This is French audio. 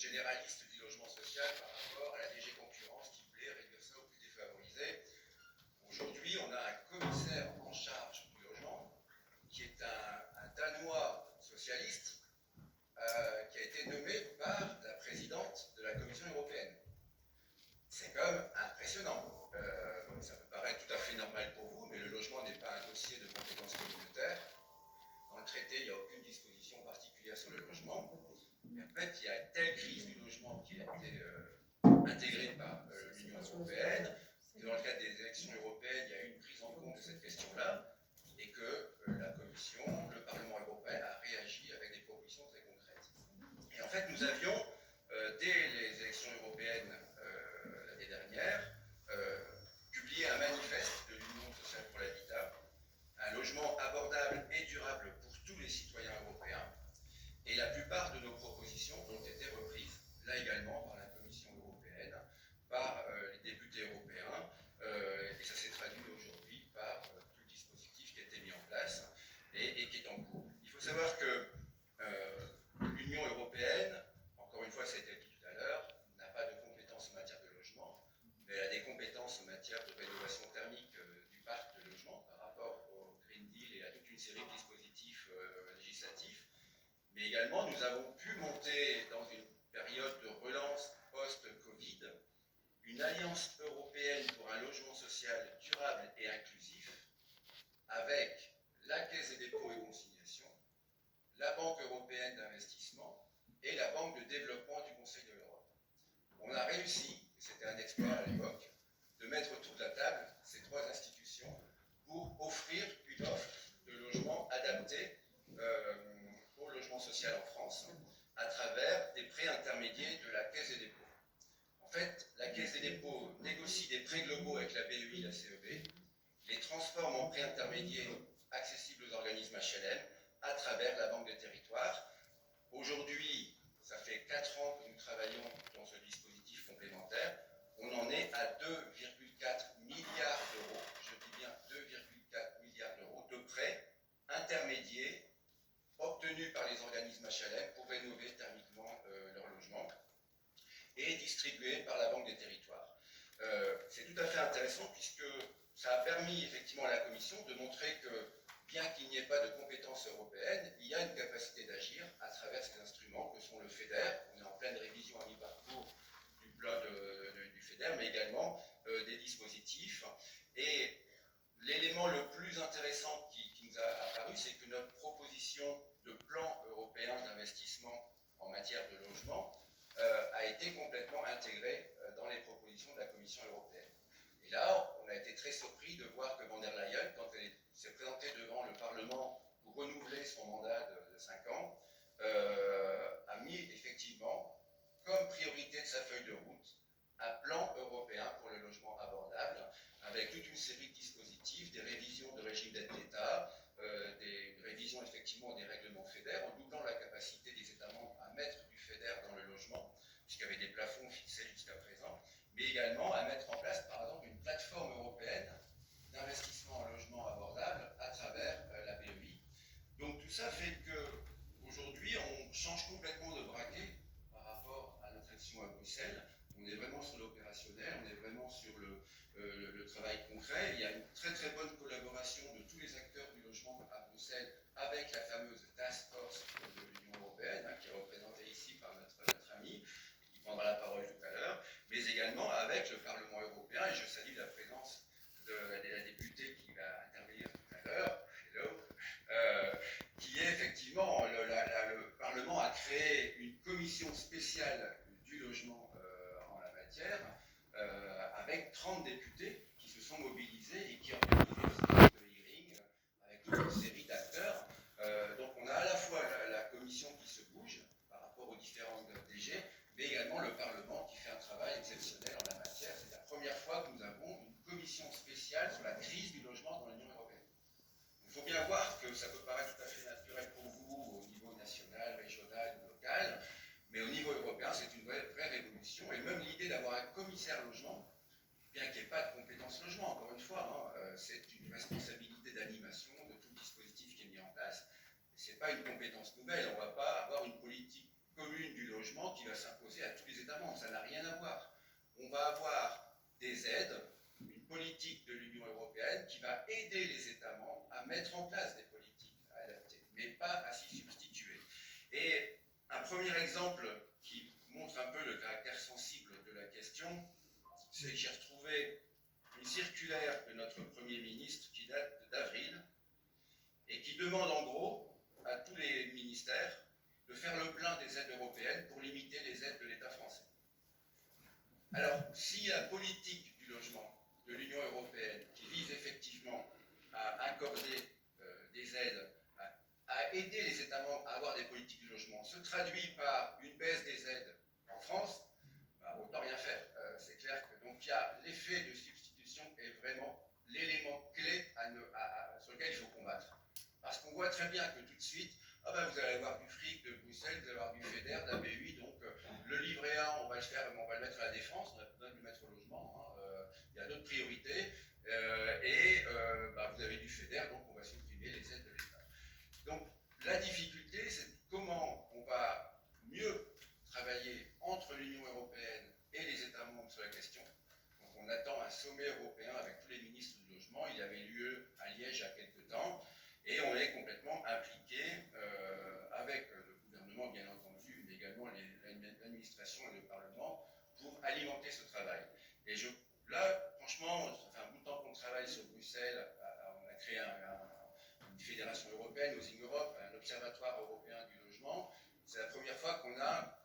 généraliste du logement social par rapport à la DG Concurrence qui voulait réduire ça aux plus défavorisés. Aujourd'hui, on a un commissaire en charge du logement qui est un Danois socialiste qui a été nommé par la présidente de la Commission européenne. C'est quand même impressionnant. Ça peut paraître tout à fait normal pour vous, mais le logement n'est pas un dossier de compétences communautaires. Dans le traité, il n'y a aucune disposition particulière sur le logement. Et en fait, il y a une telle crise du logement qui a été intégrée par l'Union européenne, que dans le cadre des élections européennes, il y a eu une prise en compte de cette question-là, et que la Commission, le Parlement européen a réagi avec des propositions très concrètes. Et en fait, nous avions, dès les élections européennes l'année dernière, publié un manifeste de l'Union sociale pour l'habitat, un logement abordable et durable pour tous les citoyens européens. Et la plupart de nos propositions ont été reprises, là également, par la Commission européenne, par les députés européens, et ça s'est traduit aujourd'hui par tout le dispositif qui a été mis en place et qui est en cours. Il faut savoir que l'Union européenne, encore une fois, ça a été dit tout à l'heure, n'a pas de compétences en matière de logement, mais elle a des compétences en matière de rénovation thermique du parc de logement par rapport au Green Deal et à toute une série de dispositifs législatifs. Mais également, nous avons pu monter dans une période de relance post-Covid une alliance européenne pour un logement social durable et inclusif avec la Caisse des dépôts et consignations, la Banque européenne d'investissement et la Banque de développement du Conseil de l'Europe. On a réussi, et c'était un exploit à l'époque, de mettre autour de la table ces trois institutions pour offrir une offre de logement adapté au logement social en France à travers des prêts intermédiaires de la Caisse des dépôts. En fait, la Caisse des dépôts négocie des prêts globaux avec la BEI, la CEB, les transforme en prêts intermédiaires accessibles aux organismes HLM à travers la Banque des territoires. Aujourd'hui, ça fait 4 ans que nous travaillons dans ce dispositif complémentaire. On en est à 2,4 milliards d'euros, je dis bien 2,4 milliards d'euros de prêts intermédiaires obtenus par les organismes HLM pour rénover thermiquement leur logement et distribués par la Banque des territoires. C'est tout à fait intéressant puisque ça a permis effectivement à la Commission de montrer que bien qu'il n'y ait pas de compétences européennes, il y a une capacité d'agir à travers ces instruments que sont le FEDER. On est en pleine révision à mi-parcours du plan du FEDER, mais également des dispositifs. Et l'élément le plus intéressant qui nous a apparu, c'est que notre proposition de plan européen d'investissement en matière de logement a été complètement intégrée dans les propositions de la Commission européenne. Et là, on a été très surpris de voir que von der Leyen, quand elle s'est présentée devant le Parlement pour renouveler son mandat de 5 ans, a mis effectivement comme priorité de sa feuille de route un plan européen pour le logement abordable, avec toute une série de dispositifs, des révisions de régime d'aide d'État, des révisions effectivement des règlements FEDER, en doublant la capacité des États membres à mettre du FEDER dans le logement, puisqu'il y avait des plafonds fixés jusqu'à présent, mais également à mettre en place, par exemple, une plateforme européenne d'investissement en logement abordable à travers la BEI. Donc tout ça fait qu'aujourd'hui, on change complètement de braquet par rapport à notre action à Bruxelles. On est vraiment sur l'opérationnel, on est vraiment sur le travail concret. Il y a une très très bonne collaboration de tous les acteurs du logement à Bruxelles avec la fameuse task force de l'Union européenne, qui est représentée ici par notre ami, qui prendra la parole tout à l'heure, mais également avec le Parlement européen, et je salue la présence de la députée qui va intervenir tout à l'heure, qui est effectivement, le Parlement a créé une commission spéciale du logement en la matière, avec 30 députés qui se sont mobilisés et qui organisent des hearings avec toute une série d'acteurs. Donc on a à la fois la commission qui se bouge par rapport aux différentes DG, mais également le Parlement qui fait un travail exceptionnel en la matière. C'est la première fois que nous avons une commission spéciale sur la crise du logement dans l'Union européenne. Il faut bien voir que ça peut paraître tout à fait naturel pour vous au niveau national, régional, local, mais au niveau européen, c'est une vraie révolution. Et même l'idée d'avoir un commissaire logement, bien qu'il n'y ait pas de compétence logement, encore une fois, c'est une responsabilité d'animation de tout le dispositif qui est mis en place. Ce n'est pas une compétence nouvelle. On ne va pas avoir une politique commune du logement qui va s'imposer avoir des aides, une politique de l'Union européenne qui va aider les États membres à mettre en place des politiques adaptées, mais pas à s'y substituer. Et un premier exemple qui montre un peu le caractère sensible de la question, c'est que j'ai retrouvé une circulaire de notre Premier ministre qui date d'avril et qui demande en gros à tous les ministères de faire le plein des aides européennes pour limiter les aides de l'État français. Alors, si la politique du logement de l'Union européenne, qui vise effectivement à accorder des aides, à aider les États membres à avoir des politiques du logement, se traduit par une baisse des aides en France, bah, autant rien faire. C'est clair que donc il y a l'effet de substitution est vraiment l'élément clé sur lequel il faut combattre. Parce qu'on voit très bien que tout de suite, ah ben vous allez avoir du fric de Bruxelles, vous allez avoir du FEDER, de la BUI, donc le livret A, on va le mettre à la défense, on a besoin de le mettre au logement, hein, il y a d'autres priorités, bah, vous avez du FEDER, donc on va supprimer les aides de l'État. Donc la difficulté, c'est comment on va mieux travailler entre l'Union européenne et les États membres sur la question. Donc on attend un sommet européen avec tous les ministres du logement, il avait lieu à Liège il y a quelques temps, et on est complètement impliqué avec le gouvernement, bien entendu, mais également l'administration et le Parlement, pour alimenter ce travail. Et là, franchement, ça fait un bout de temps qu'on travaille sur Bruxelles. On a créé une fédération européenne, Housing Europe, un observatoire européen du logement. C'est la première fois qu'on a